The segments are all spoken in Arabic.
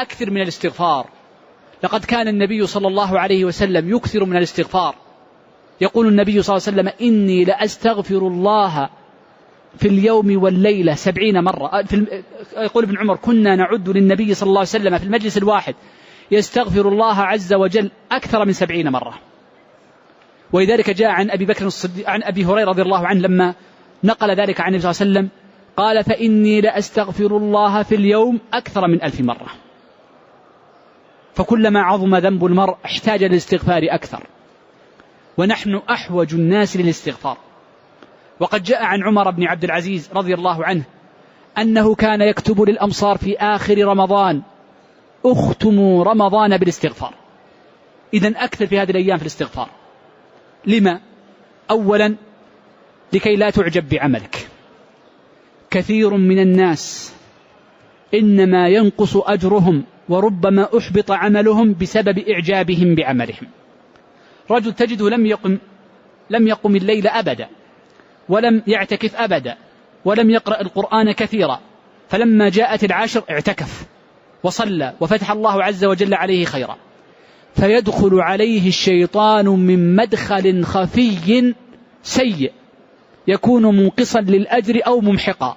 أكثر من الاستغفار. لقد كان النبي صلى الله عليه وسلم يكثر من الاستغفار. يقول النبي صلى الله عليه وسلم: إني لأستغفر الله في اليوم والليلة 70 مرة. يقول ابن عمر: كنا نعد للنبي صلى الله عليه وسلم في المجلس الواحد يستغفر الله عز وجل أكثر من 70 مرة. ولذلك جاء عن أبي بكر الصديق عن أبي هريرة رضي الله عنه لما نقل ذلك عن النبي صلى الله عليه وسلم قال: فإني لأستغفر الله في اليوم أكثر من 1000 مرة. فكلما عظم ذنب المرء احتاج للاستغفار أكثر، ونحن أحوج الناس للاستغفار. وقد جاء عن عمر بن عبد العزيز رضي الله عنه أنه كان يكتب للأمصار في آخر رمضان: اختموا رمضان بالاستغفار. إذن أكثر في هذه الأيام في الاستغفار. لما؟ أولا لكي لا تعجب بعملك. كثير من الناس إنما ينقص أجرهم وربما أحبط عملهم بسبب إعجابهم بعملهم. رجل تجده لم يقم الليل أبدا، ولم يعتكف أبدا، ولم يقرأ القرآن كثيرا، فلما جاءت العاشر اعتكف وصلى وفتح الله عز وجل عليه خيرا، فيدخل عليه الشيطان من مدخل خفي سيء يكون منقصا للأجر أو ممحقا،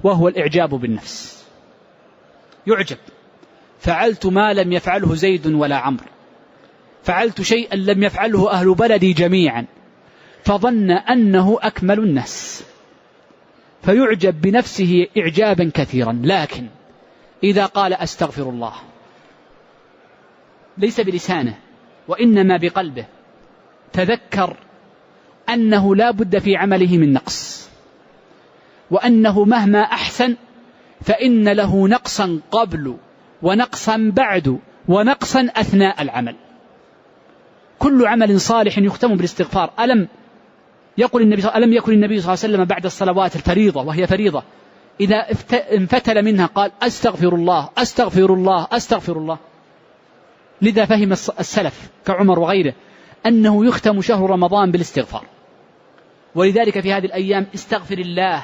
وهو الإعجاب بالنفس. يعجب: فعلت ما لم يفعله زيد ولا عمرو، فعلت شيئا لم يفعله أهل بلدي جميعا، فظن أنه أكمل الناس، فيعجب بنفسه إعجابا كثيرا. لكن إذا قال أستغفر الله ليس بلسانه وإنما بقلبه، تذكر أنه لا بد في عمله من نقص، وأنه مهما أحسن فإن له نقصا قبل ونقصا بعد ونقصا أثناء العمل. كل عمل صالح يختم بالاستغفار. ألم يكن النبي صلى الله عليه وسلم بعد الصلوات الفريضة وهي فريضة إذا انفتل منها قال: أستغفر الله أستغفر الله أستغفر الله. لذا فهم السلف كعمر وغيره أنه يختم شهر رمضان بالاستغفار. ولذلك في هذه الأيام استغفر الله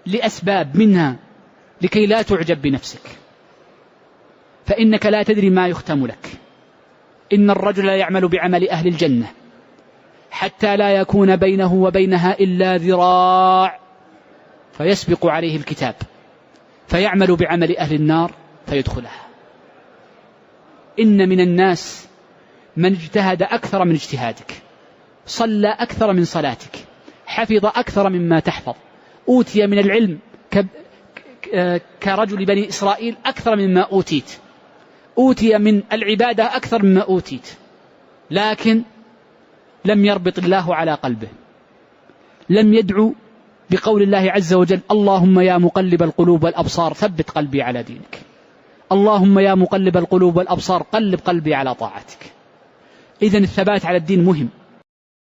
لأسباب، منها لكي لا تعجب بنفسك، فإنك لا تدري ما يختم لك. إن الرجل لا يعمل بعمل أهل الجنة حتى لا يكون بينه وبينها إلا ذراع، فيسبق عليه الكتاب فيعمل بعمل أهل النار فيدخلها. إن من الناس من اجتهد أكثر من اجتهادك، صلى أكثر من صلاتك، حفظ أكثر مما تحفظ، أوتي من العلم كرجل بني إسرائيل أكثر مما أوتيت، أوتي من العبادة أكثر مما أوتيت، لكن لم يربط الله على قلبه، لم يدعو بقول الله عز وجل: اللهم يا مقلب القلوب والأبصار ثبت قلبي على دينك، اللهم يا مقلب القلوب والأبصار قلب قلبي على طاعتك. إذن الثبات على الدين مهم.